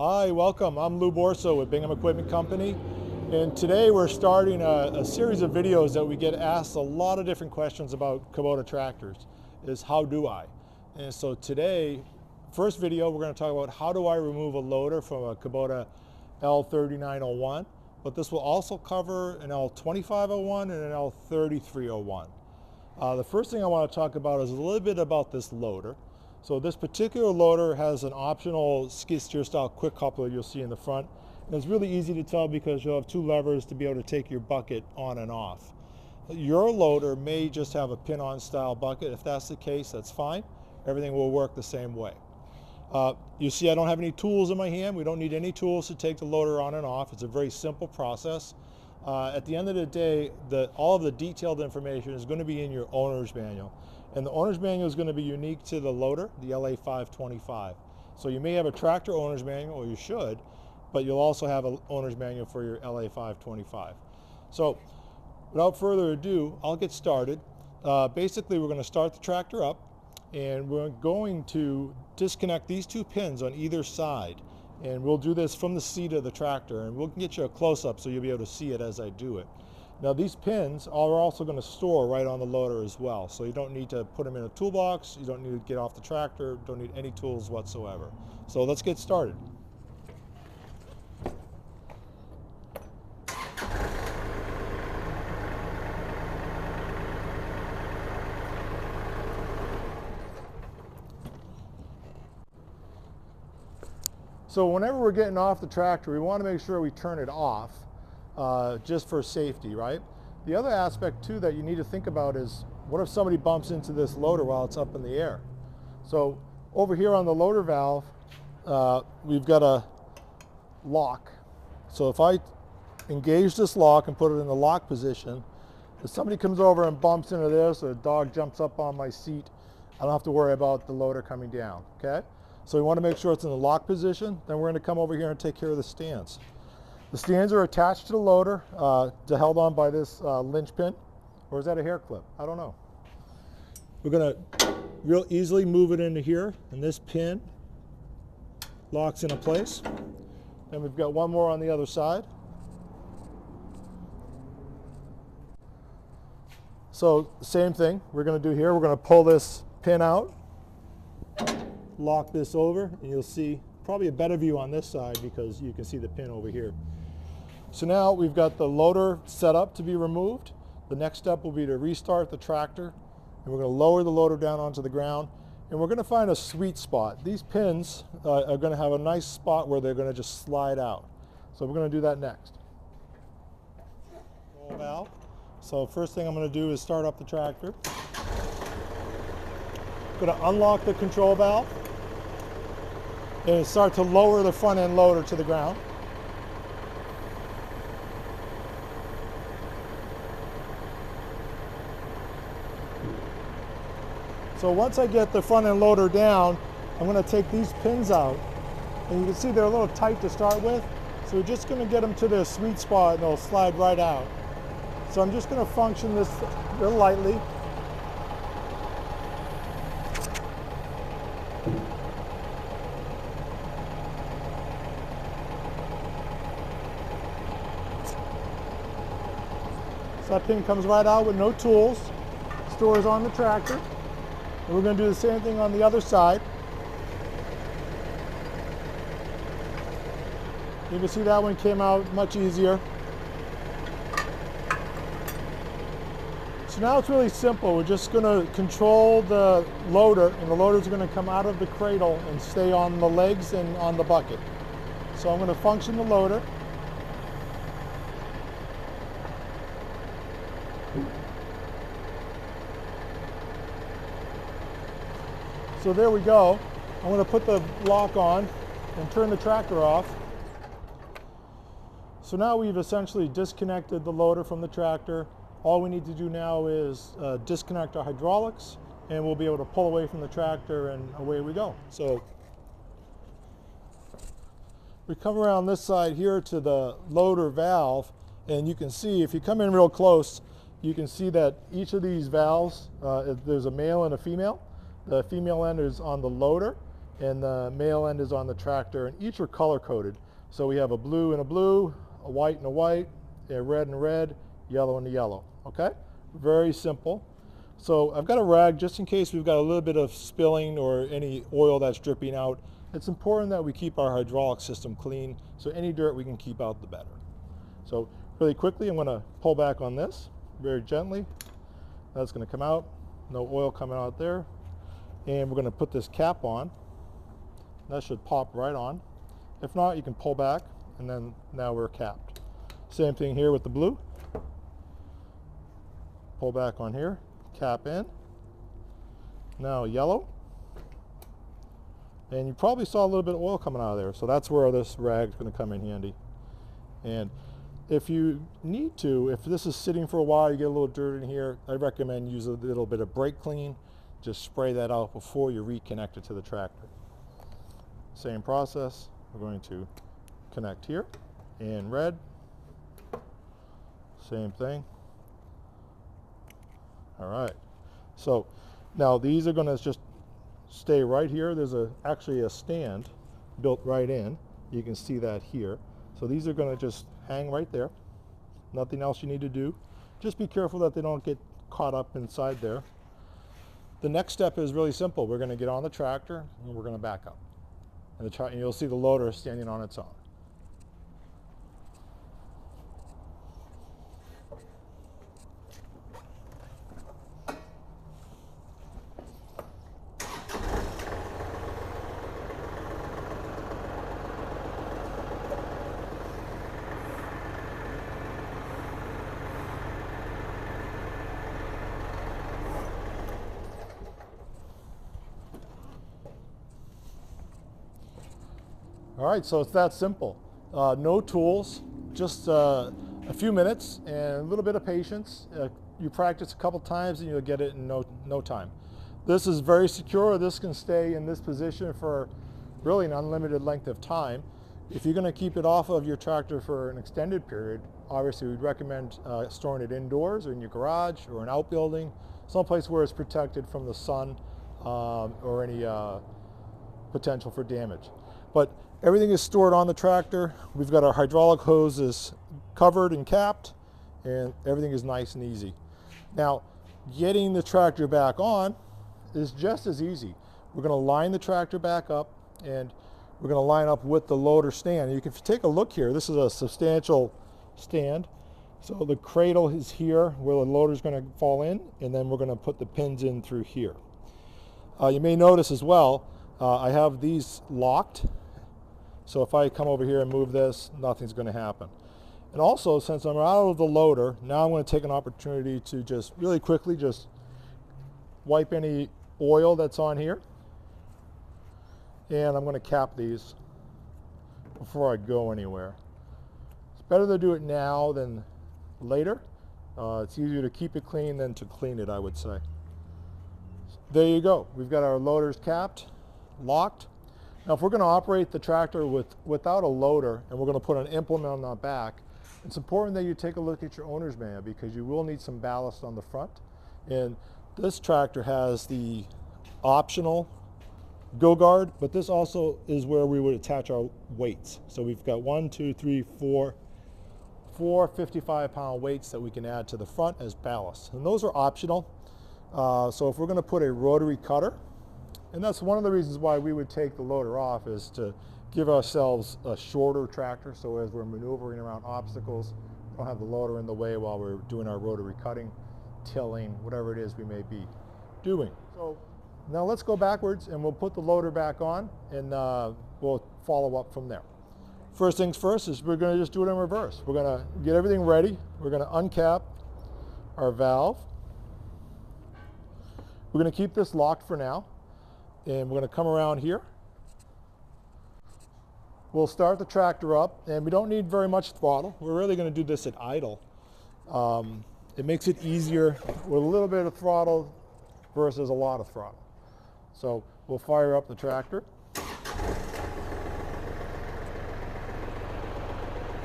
Hi, welcome. I'm Lou Borso with Bingham Equipment Company, and today we're starting a series of videos that we get asked a lot of different questions about Kubota tractors, is how do I? And so today, first video, we're going to talk about how do I remove a loader from a Kubota L3901, but this will also cover an L2501 and an L3301. The first thing I want to talk about is a little bit about this loader. So this particular loader has an optional skid steer style quick coupler you'll see in the front. And it's really easy to tell because you'll have two levers to be able to take your bucket on and off. Your loader may just have a pin-on style bucket. If that's the case, that's fine. Everything will work the same way. You see I don't have any tools in my hand. We don't need any tools to take the loader on and off. It's a very simple process. At the end of the day, all of the detailed information is going to be in your owner's manual. And the owner's manual is going to be unique to the loader, the LA525. So you may have a tractor owner's manual, or you should, but you'll also have an owner's manual for your LA525. So without further ado, I'll get started. Basically, we're going to start the tractor up, and we're going to disconnect these two pins on either side. And we'll do this from the seat of the tractor, and we'll get you a close-up so you'll be able to see it as I do it. Now these pins are also going to store right on the loader as well, so you don't need to put them in a toolbox, you don't need to get off the tractor, don't need any tools whatsoever. So let's get started. So whenever we're getting off the tractor, we want to make sure we turn it off. Just for safety, right? The other aspect too that you need to think about is, what if somebody bumps into this loader while it's up in the air? So over here on the loader valve, we've got a lock. So if I engage this lock and put it in the lock position, if somebody comes over and bumps into this, or a dog jumps up on my seat, I don't have to worry about the loader coming down, okay? So we want to make sure it's in the lock position. Then we're going to come over here and take care of the stands. The stands are attached to the loader, held on by this linch pin, or is that a hair clip? I don't know. We're going to real easily move it into here, and this pin locks into place. Then we've got one more on the other side. So same thing we're going to do here. We're going to pull this pin out, lock this over, and you'll see probably a better view on this side because you can see the pin over here. So now we've got the loader set up to be removed. The next step will be to restart the tractor, and we're going to lower the loader down onto the ground, and we're going to find a sweet spot. These pins are going to have a nice spot where they're going to just slide out. So we're going to do that next. Control valve. So first thing I'm going to do is start up the tractor. I'm going to unlock the control valve and start to lower the front end loader to the ground. So once I get the front end loader down, I'm going to take these pins out, and you can see they're a little tight to start with, so we're just going to get them to their sweet spot and they'll slide right out. So I'm just going to function this real lightly. So that pin comes right out with no tools, stores on the tractor. And we're going to do the same thing on the other side. You can see that one came out much easier. So now it's really simple. We're just going to control the loader, and the loader is going to come out of the cradle and stay on the legs and on the bucket. So I'm going to function the loader. So there we go. I'm going to put the lock on and turn the tractor off. So now we've essentially disconnected the loader from the tractor. All we need to do now is disconnect our hydraulics, and we'll be able to pull away from the tractor, and away we go. So we come around this side here to the loader valve, and you can see, if you come in real close, you can see that each of these valves, there's a male and a female. The female end is on the loader, and the male end is on the tractor, and each are color coded. So we have a blue and a blue, a white and a white, a red and a red, yellow and a yellow. Okay? Very simple. So I've got a rag just in case we've got a little bit of spilling or any oil that's dripping out. It's important that we keep our hydraulic system clean, so any dirt we can keep out, the better. So really quickly, I'm going to pull back on this very gently. That's going to come out. No oil coming out there. And we're going to put this cap on. That should pop right on. If not, you can pull back, and then now we're capped. Same thing here with the blue. Pull back on here, cap in. Now yellow. And you probably saw a little bit of oil coming out of there, so that's where this rag is going to come in handy. And if you need to, if this is sitting for a while, you get a little dirt in here, I recommend use a little bit of brake clean. Just spray that out before you reconnect it to the tractor. Same process. We're going to connect here in red. Same thing. All right. So now these are going to just stay right here. There's actually a stand built right in. You can see that here. So these are going to just hang right there. Nothing else you need to do. Just be careful that they don't get caught up inside there. The next step is really simple. We're going to get on the tractor and we're going to back up. And you'll see the loader standing on its own. All right, so it's that simple. No tools, just a few minutes and a little bit of patience. You practice a couple times and you'll get it in no time. This is very secure. This can stay in this position for really an unlimited length of time. If you're going to keep it off of your tractor for an extended period, obviously we'd recommend storing it indoors or in your garage or an outbuilding, someplace where it's protected from the sun or any potential for damage. But everything is stored on the tractor. We've got our hydraulic hoses covered and capped, and everything is nice and easy. Now, getting the tractor back on is just as easy. We're going to line the tractor back up, and we're going to line up with the loader stand. You can take a look here. This is a substantial stand. So the cradle is here where the loader is going to fall in, and then we're going to put the pins in through here. You may notice as well, I have these locked. So if I come over here and move this, nothing's going to happen. And also, since I'm out of the loader, now I'm going to take an opportunity to just really quickly just wipe any oil that's on here. And I'm going to cap these before I go anywhere. It's better to do it now than later. It's easier to keep it clean than to clean it, I would say. There you go. We've got our loaders capped, locked. Now, if we're going to operate the tractor without a loader and we're going to put an implement on the back, it's important that you take a look at your owner's manual because you will need some ballast on the front. And this tractor has the optional go guard, but this also is where we would attach our weights. So we've got 1, 2, 3, 4 55-pound weights that we can add to the front as ballast. And those are optional. So if we're going to put a rotary cutter, and that's one of the reasons why we would take the loader off, is to give ourselves a shorter tractor, so as we're maneuvering around obstacles, we don't have the loader in the way while we're doing our rotary cutting, tilling, whatever it is we may be doing. So now let's go backwards and we'll put the loader back on, and we'll follow up from there. First things first is we're going to just do it in reverse. We're going to get everything ready. We're going to uncap our valve. We're going to keep this locked for now. And we're going to come around here. We'll start the tractor up, and we don't need very much throttle. We're really going to do this at idle. It makes it easier with a little bit of throttle versus a lot of throttle. So we'll fire up the tractor.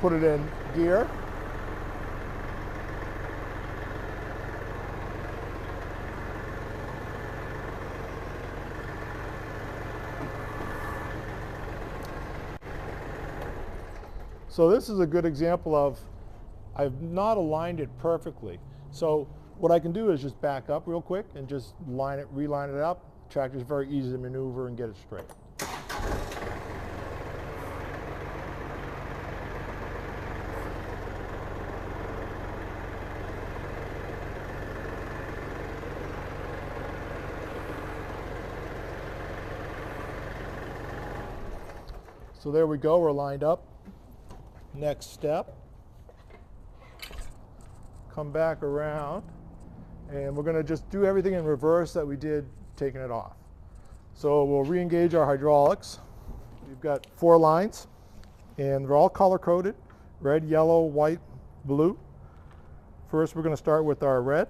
Put it in gear. So this is a good example of I've not aligned it perfectly. So what I can do is just back up real quick and just reline it up. Tractor's very easy to maneuver and get it straight. So there we go, we're lined up. Next step, come back around, and we're going to just do everything in reverse that we did taking it off. So we'll re-engage our hydraulics. We've got 4 lines, and they're all color-coded: red, yellow, white, blue. First, we're going to start with our red.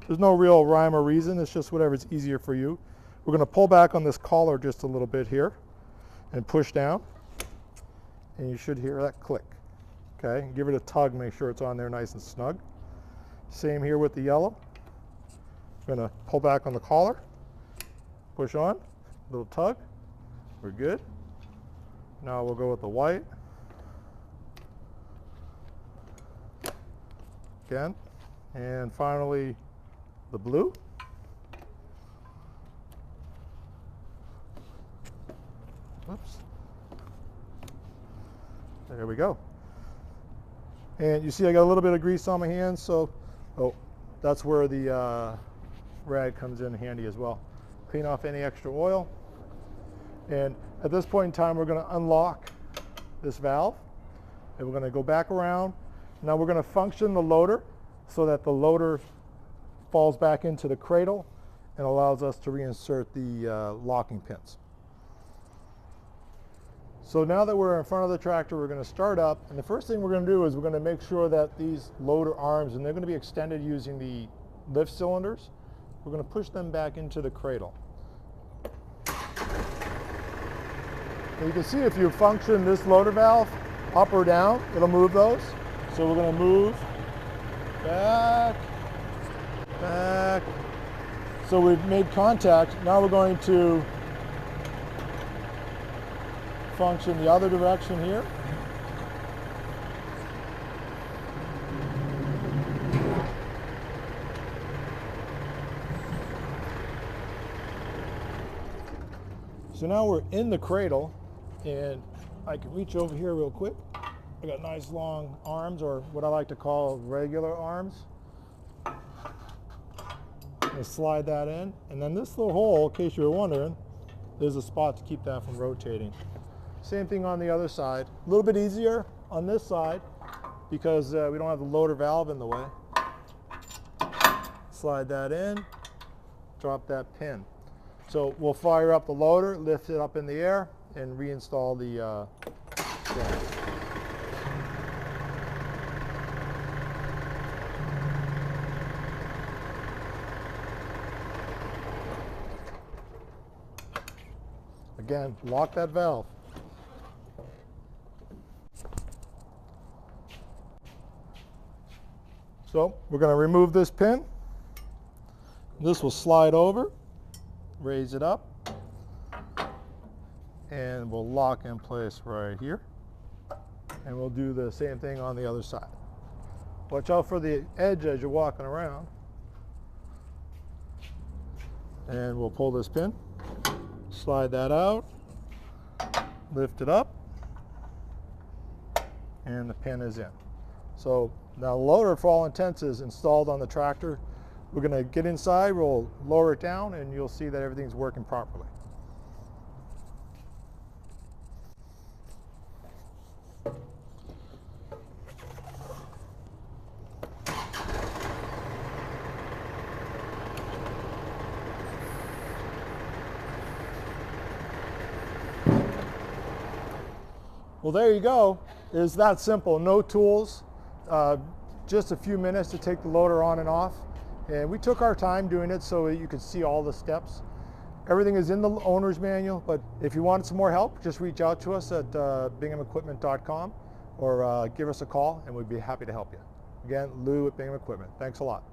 There's no real rhyme or reason, it's just whatever's easier for you. We're going to pull back on this collar just a little bit here and push down, and you should hear that click. Okay, give it a tug, make sure it's on there nice and snug. Same here with the yellow. I'm going to pull back on the collar, push on, little tug, we're good. Now we'll go with the white. Again, and finally the blue. Oops. There we go. And you see I got a little bit of grease on my hands, so that's where the rag comes in handy as well. Clean off any extra oil. And at this point in time, we're going to unlock this valve, and we're going to go back around. Now we're going to function the loader so that the loader falls back into the cradle and allows us to reinsert the locking pins. So now that we're in front of the tractor, we're going to start up, and the first thing we're going to do is we're going to make sure that these loader arms, and they're going to be extended using the lift cylinders, we're going to push them back into the cradle. And you can see if you function this loader valve up or down, it'll move those. So we're going to move back, back. So we've made contact. Now we're going to function the other direction here. So now we're in the cradle, and I can reach over here real quick. I got nice long arms, or what I like to call regular arms. I'm going to slide that in, and then this little hole, in case you were wondering, there's a spot to keep that from rotating. Same thing on the other side. A little bit easier on this side because we don't have the loader valve in the way. Slide that in, drop that pin. So we'll fire up the loader, lift it up in the air, and reinstall the stand. Again, lock that valve. So we're going to remove this pin. This will slide over, raise it up, and we'll lock in place right here. And we'll do the same thing on the other side. Watch out for the edge as you're walking around. And we'll pull this pin, slide that out, lift it up, and the pin is in. So now the loader, for all intents, is installed on the tractor. We're going to get inside, we'll lower it down, and you'll see that everything's working properly. Well, there you go. It's that simple. No tools, just a few minutes to take the loader on and off. And we took our time doing it so that you could see all the steps. Everything is in the owner's manual, but if you wanted some more help, just reach out to us at binghamaequipment.com or give us a call and we'd be happy to help you. Again, Lou at Bingham Equipment. Thanks a lot.